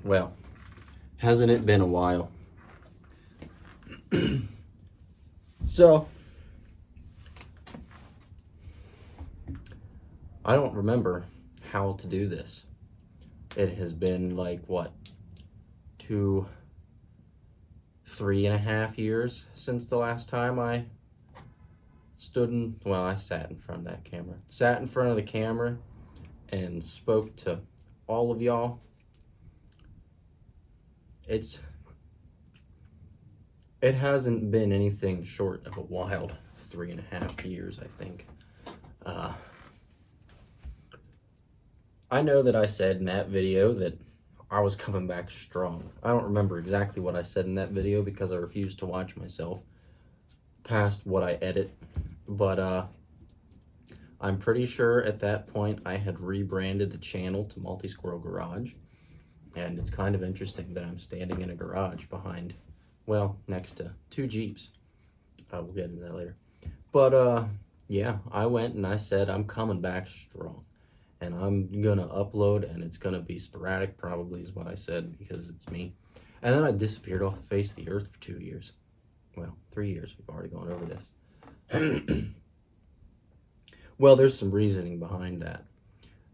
Well, hasn't it been a while? So, I don't remember how to do this. It has been like, what, 3.5 years since the last time I I sat in front of that camera. Sat in front of the camera and spoke to all of y'all. It hasn't been anything short of a wild 3.5 years, I think. I know that I said in that video that I was coming back strong. I don't remember exactly what I said in that video because I refuse to watch myself past what I edit. But I'm pretty sure at that point I had rebranded the channel to Multi-Squirrel Garage. And it's kind of interesting that I'm standing in a garage behind, well, next to 2 Jeeps. We'll get into that later. But yeah, I went and I said I'm coming back strong. And I'm gonna upload, and it's gonna be sporadic, probably is what I said, because it's me. And then I disappeared off the face of the earth for 2 years. Well, 3 years, we've already gone over this. Well, there's some reasoning behind that.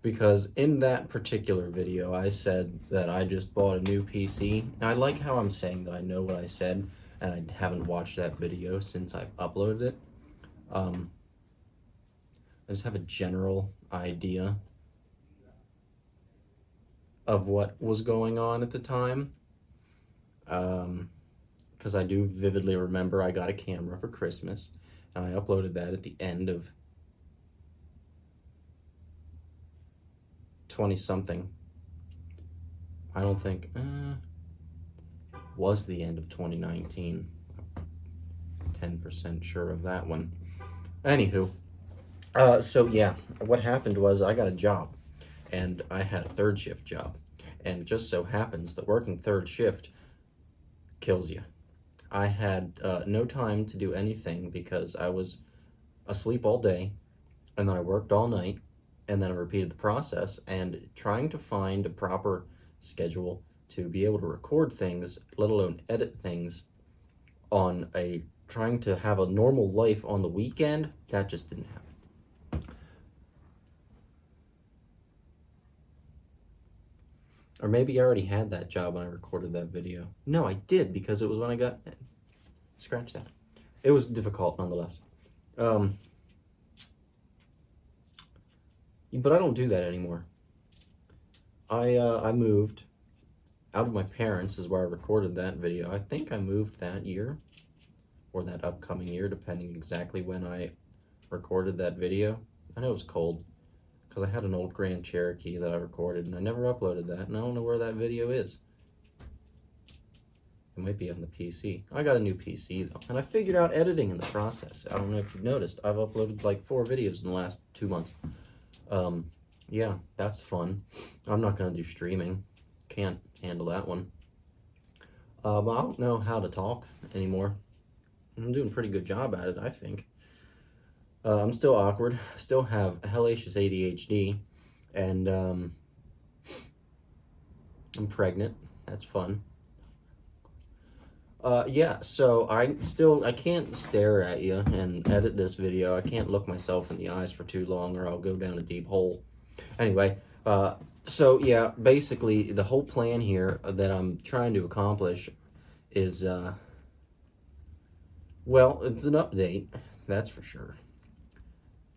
Because in that particular video, I said that I just bought a new PC. Now, I like how I'm saying that I know what I said, and I haven't watched that video since I've uploaded it. I just have a general idea of what was going on at the time. Because I do vividly remember I got a camera for Christmas, and I uploaded that at the end of 20-something. I don't think, was the end of 2019. 10% sure of that one. Anywho, so yeah, what happened was I got a job, and I had a third shift job, and it just so happens that working third shift kills you. I had no time to do anything because I was asleep all day, and then I worked all night, and then I repeated the process, and trying to find a proper schedule to be able to record things, let alone edit things, trying to have a normal life on the weekend, that just didn't happen. Or maybe I already had that job when I recorded that video. No, I did, because it was when I got... Scratch that. It was difficult, nonetheless. But I don't do that anymore. I moved out of my parents' is where I recorded that video. I think I moved that year, or that upcoming year, depending exactly when I recorded that video. I know it was cold, because I had an old Grand Cherokee that I recorded, and I never uploaded that, and I don't know where that video is. It might be on the PC. I got a new PC, though, and I figured out editing in the process. I don't know if you've noticed. I've uploaded like 4 videos in the last 2 months. Yeah, that's fun. I'm not going to do streaming. Can't handle that one. But I don't know how to talk anymore. I'm doing a pretty good job at it, I think. I'm still awkward. Still have hellacious ADHD, and I'm pregnant. That's fun. Yeah, so I can't stare at you and edit this video. I can't look myself in the eyes for too long, or I'll go down a deep hole. Anyway, so yeah, basically the whole plan here that I'm trying to accomplish is, well, it's an update, that's for sure.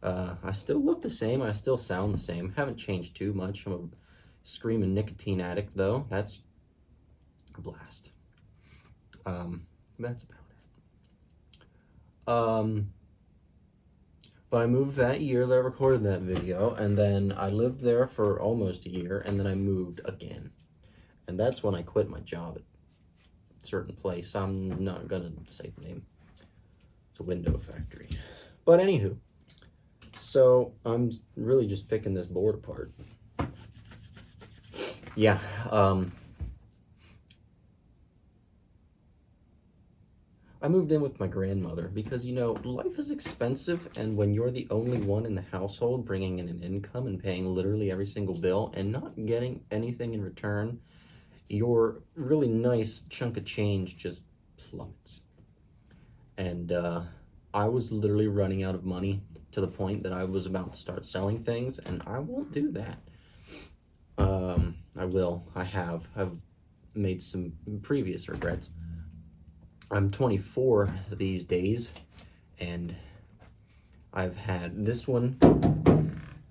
I still look the same, I still sound the same, haven't changed too much. I'm a screaming nicotine addict, though. That's a blast. That's about it. But I moved that year that I recorded that video, and then I lived there for almost a year, and then I moved again. And that's when I quit my job at a certain place. I'm not gonna say the name. It's a window factory. But anywho, so I'm really just picking this board apart. Yeah, I moved in with my grandmother because, you know, life is expensive, and when you're the only one in the household bringing in an income and paying literally every single bill and not getting anything in return, your really nice chunk of change just plummets. And I was literally running out of money to the point that I was about to start selling things, and I won't do that. I will. I've made some previous regrets. I'm 24 these days, and I've had this one.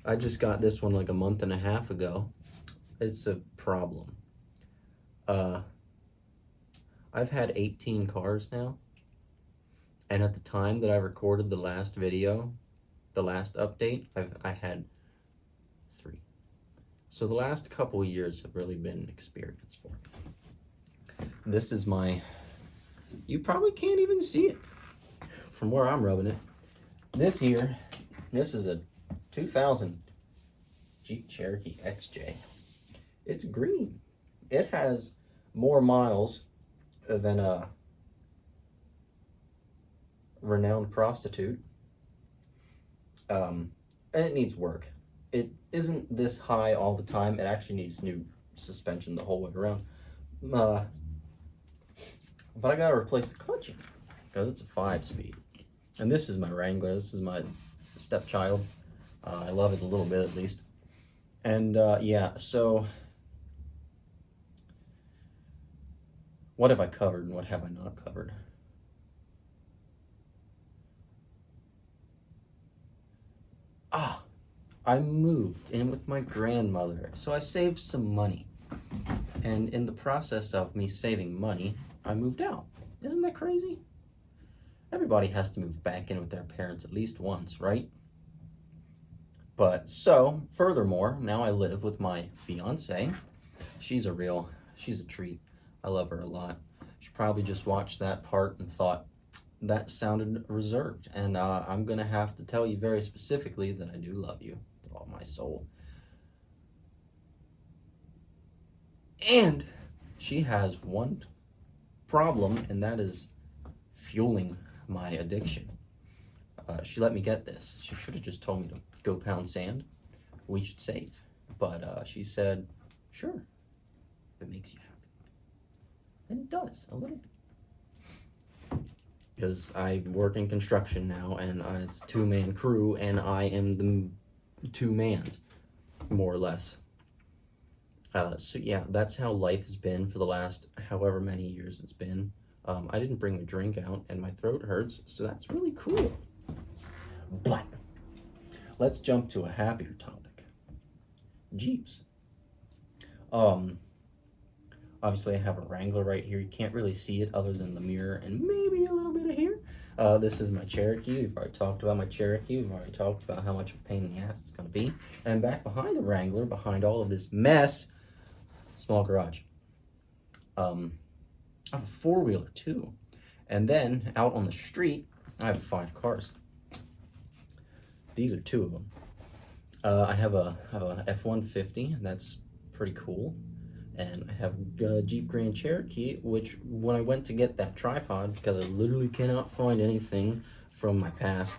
I just got this one like a month and a half ago. It's a problem. I've had 18 cars now, and at the time that I recorded the last video, the last update, I had 3. So the last couple years have really been an experience for me. This is my, you probably can't even see it from where I'm rubbing it. This is a 2000 Jeep Cherokee XJ. It's green. It has more miles than a renowned prostitute. And it needs work. It isn't this high all the time. It actually needs new suspension the whole way around. But I gotta replace the clutching because it's a 5-speed. And this is my Wrangler. This is my stepchild. I love it a little bit at least. And yeah, so what have I covered and what have I not covered? I moved in with my grandmother, so I saved some money. And in the process of me saving money, I moved out. Isn't that crazy? Everybody has to move back in with their parents at least once, right? But so, furthermore, now I live with my fiance. She's a treat. I love her a lot. She probably just watched that part and thought, that sounded reserved. And I'm gonna have to tell you very specifically that I do love you with all my soul. And she has one problem, and that is fueling my addiction. She let me get this. She should have just told me to go pound sand. We should save. But she said, sure, if it makes you happy. And it does, a little bit. Because I work in construction now, and it's a 2-man crew, and I am the 2 mans, more or less. So yeah, that's how life has been for the last however many years it's been. I didn't bring a drink out, and my throat hurts, so that's really cool. But let's jump to a happier topic. Jeeps. Obviously I have a Wrangler right here. You can't really see it other than the mirror and maybe a little bit of here. This is my Cherokee. We've already talked about my Cherokee. We've already talked about how much of a pain in the ass it's going to be. And back behind the Wrangler, behind all of this mess, small garage. I have a 4-wheeler too. And then out on the street, I have 5 cars. These are 2 of them. I have a F-150, and that's pretty cool. And I have a Jeep Grand Cherokee, which when I went to get that tripod, because I literally cannot find anything from my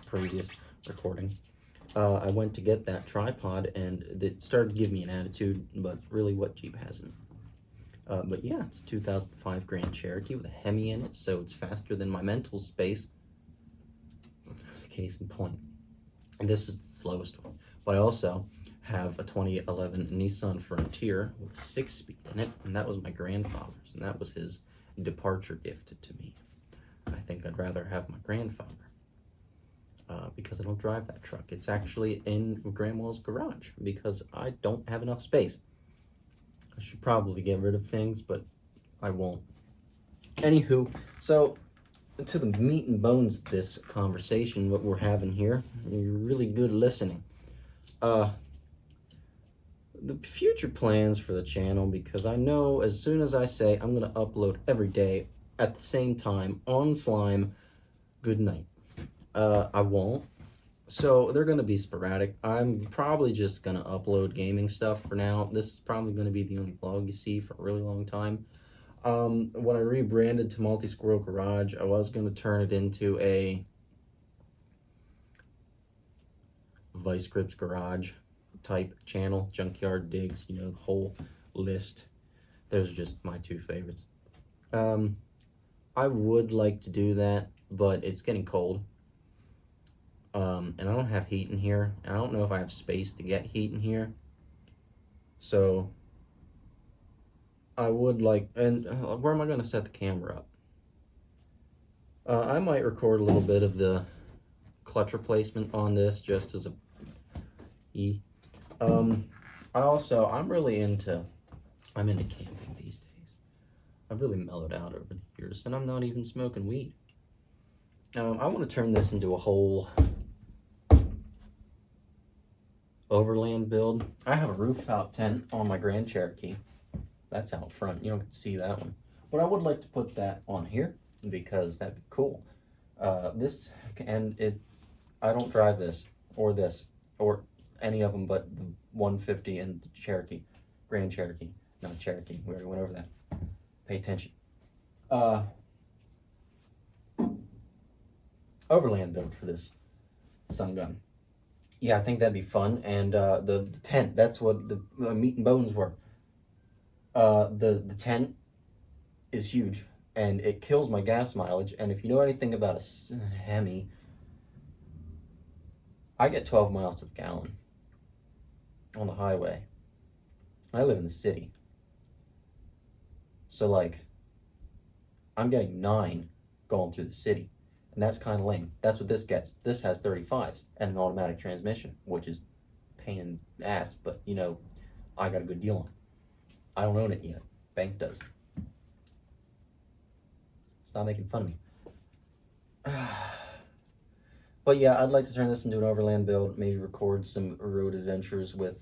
previous recording, I went to get that tripod, and it started to give me an attitude, but really what Jeep hasn't? But yeah, it's a 2005 Grand Cherokee with a Hemi in it, so it's faster than my mental space. Case in point. And this is the slowest one. But I also have a 2011 Nissan Frontier with a 6-speed in it, and that was my grandfather's, and that was his departure gift to me. I think I'd rather have my grandfather because I don't drive that truck. It's actually in Grandma's garage because I don't have enough space. I should probably get rid of things, but I won't. Anywho, so to the meat and bones of this conversation, what we're having here, you're really good listening. The future plans for the channel, because I know as soon as I say I'm going to upload every day at the same time on Slime, good night. I won't. So they're going to be sporadic. I'm probably just going to upload gaming stuff for now. This is probably going to be the only vlog you see for a really long time. When I rebranded to Multi-Squirrel Garage, I was going to turn it into a Vice Grips Garage type channel, Junkyard Digs, you know, the whole list. Those are just my two favorites. I would like to do that, but it's getting cold. And I don't have heat in here. And I don't know if I have space to get heat in here. So I would like, and where am I going to set the camera up? I might record a little bit of the clutch replacement on this just as a I'm really into camping these days. I've really mellowed out over the years, and I'm not even smoking weed. I want to turn this into a whole overland build. I have a rooftop tent on my Grand Cherokee. That's out front. You don't get to see that one. But I would like to put that on here because that'd be cool. I don't drive this or any of them but the 150 and the Cherokee. Grand Cherokee. Not Cherokee. We already went over that. Pay attention. Overland build for this sun gun. Yeah, I think that'd be fun. And the tent, that's what the meat and bones were. The tent is huge, and it kills my gas mileage. And if you know anything about a Hemi, I get 12 miles to the gallon on the highway. I live in the city. So, like, I'm getting 9 going through the city. And that's kind of lame. That's what this gets. This has 35s and an automatic transmission, which is paying ass, but, you know, I got a good deal on it. I don't own it yet. Bank does. Stop making fun of me. But yeah, I'd like to turn this into an overland build, maybe record some road adventures with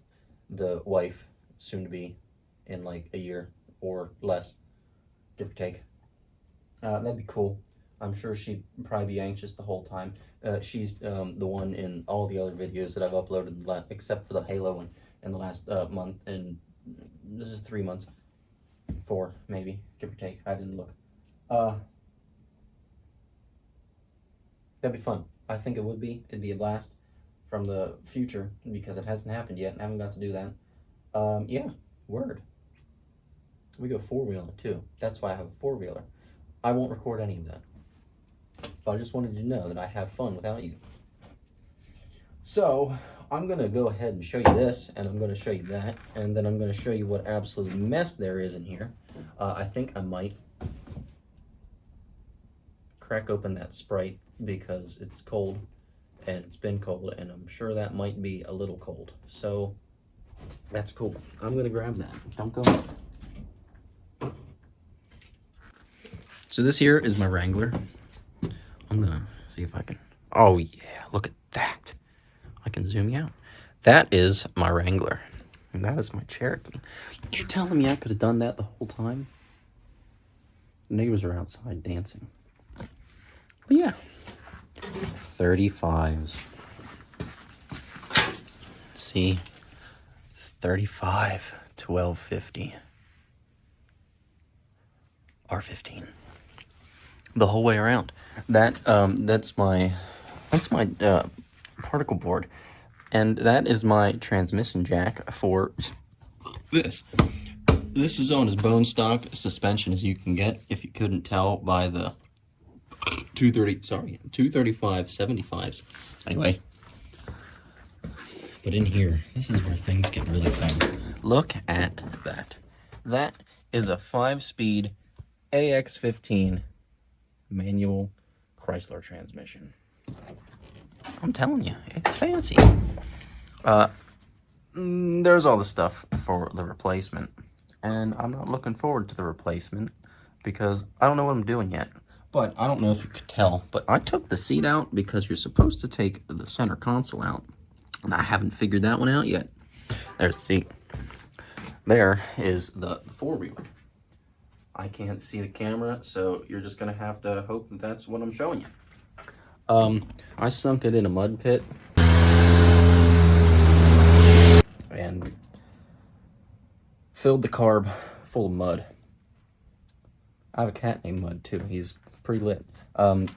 the wife, soon to be, in like a year or less, give or take. That'd be cool. I'm sure she'd probably be anxious the whole time. She's the one in all the other videos that I've uploaded, except for the Halo one, in the last month, and this is 3 months. 4, maybe, give or take. I didn't look. That'd be fun. I think it would be. It'd be a blast from the future, because it hasn't happened yet, and I haven't got to do that. Yeah, word. We go 4-wheeling, too. That's why I have a 4-wheeler. I won't record any of that. But I just wanted you to know that I have fun without you. So, I'm going to go ahead and show you this, and I'm going to show you that, and then I'm going to show you what absolute mess there is in here. I think I might crack open that Sprite because it's cold, and it's been cold, and I'm sure that might be a little cold. So, that's cool. I'm going to grab that. Don't go. So this here is my Wrangler. I'm going to see if I can... Oh, yeah. Look at that. I can zoom you out. That is my Wrangler. And that is my Cherokee. You're telling me I could have done that the whole time? The neighbors are outside dancing. But yeah. 35s. See? 35, 1250. R15. The whole way around. That's my particle board, and that is my transmission jack for this. This is on as bone stock suspension as you can get, if you couldn't tell by the 235 75s. Anyway, but in here, this is where things get really fun. Look at that. That is a 5-speed AX15 manual Chrysler transmission. I'm telling you, it's fancy. There's all the stuff for the replacement, and I'm not looking forward to the replacement because I don't know what I'm doing yet. But I don't know if you could tell, but I took the seat out because you're supposed to take the center console out, and I haven't figured that one out yet. There's the seat. There is the 4-wheeler. I can't see the camera, so you're just gonna have to hope that that's what I'm showing you. I sunk it in a mud pit and filled the carb full of mud. I have a cat named Mud too. He's pretty lit.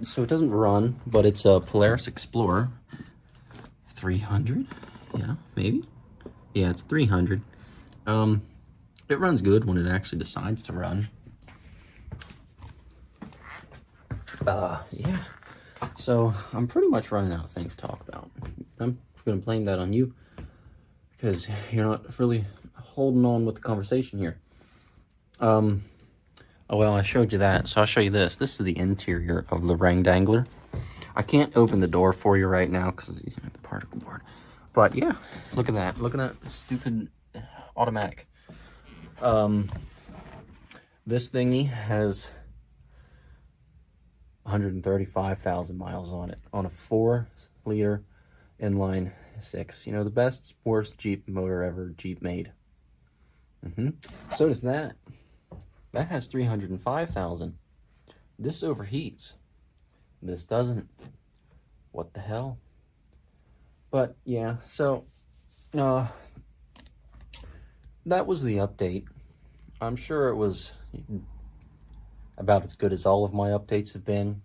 So it doesn't run, but it's a Polaris Explorer 300. Yeah, maybe. Yeah, it's 300. It runs good when it actually decides to run. Yeah. So I'm pretty much running out of things to talk about. I'm going to blame that on you because you're not really holding on with the conversation here. Oh, well, I showed you that, so I'll show you this. This is the interior of the ring dangler. I can't open the door for you right now because of the particle board. But yeah, look at that. Look at that stupid automatic. This thingy has 135,000 miles on it on a 4-liter inline 6. You know, the best, worst Jeep motor ever Jeep made. So does that. That has 305,000. This overheats. This doesn't. What the hell? But yeah, so that was the update. I'm sure it was about as good as all of my updates have been.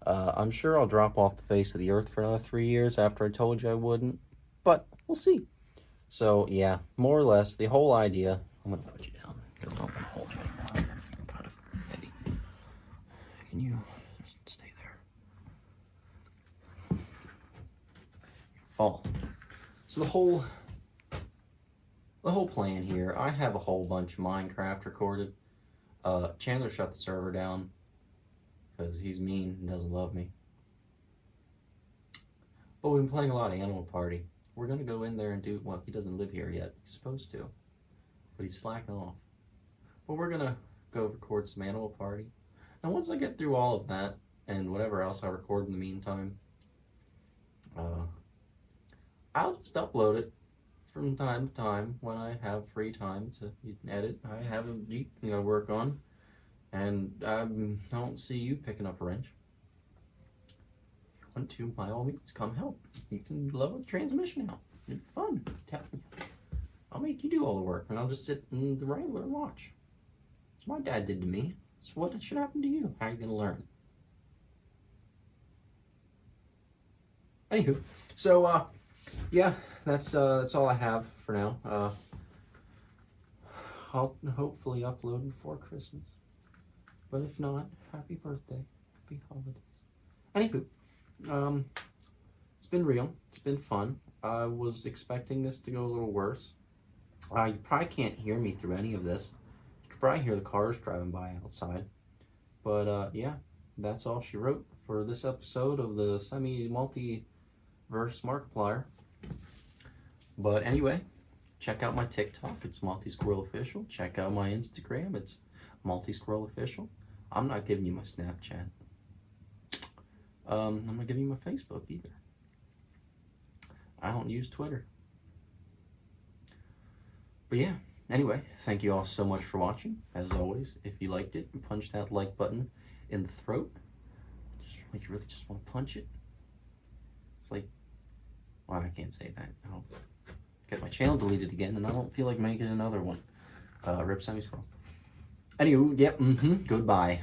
I'm sure I'll drop off the face of the earth for another 3 years after I told you I wouldn't, but we'll see. So yeah, more or less, the whole idea. I'm gonna put you down because I don't want to hold you anymore. I'm kind of heavy. Can you just stay there? Fall. So the whole plan here, I have a whole bunch of Minecraft recorded. Chandler shut the server down because he's mean and doesn't love me. But we've been playing a lot of Animal Party. We're going to go in there and do, well, he doesn't live here yet. He's supposed to, but he's slacking off. But we're going to go record some Animal Party. And once I get through all of that and whatever else I record in the meantime, I'll just upload it from time to time when I have free time to edit. I have a Jeep I gotta work on, and I don't see you picking up a wrench. If you want to, by all means, come help. You can blow a transmission out. It'd be fun. I'll make you do all the work, and I'll just sit in the Wrangler and watch. That's what my dad did to me. That's what should happen to you. How are you gonna learn? Anywho, so yeah. That's all I have for now. I'll hopefully upload before Christmas. But if not, happy birthday. Happy holidays. Anywho, it's been real. It's been fun. I was expecting this to go a little worse. You probably can't hear me through any of this. You could probably hear the cars driving by outside. But yeah, that's all she wrote for this episode of the semi-multiverse Markiplier. But anyway, check out my TikTok. It's MaltySquirrelOfficial. Check out my Instagram. It's MaltySquirrelOfficial. I'm not giving you my Snapchat. I'm not giving you my Facebook either. I don't use Twitter. But yeah, anyway, thank you all so much for watching. As always, if you liked it, punch that like button in the throat. Just like you really just want to punch it. It's like, well, I can't say that. I don't get my channel deleted again, and I don't feel like making another one. Rip Semi-Squirrel. Anywho, yep, goodbye.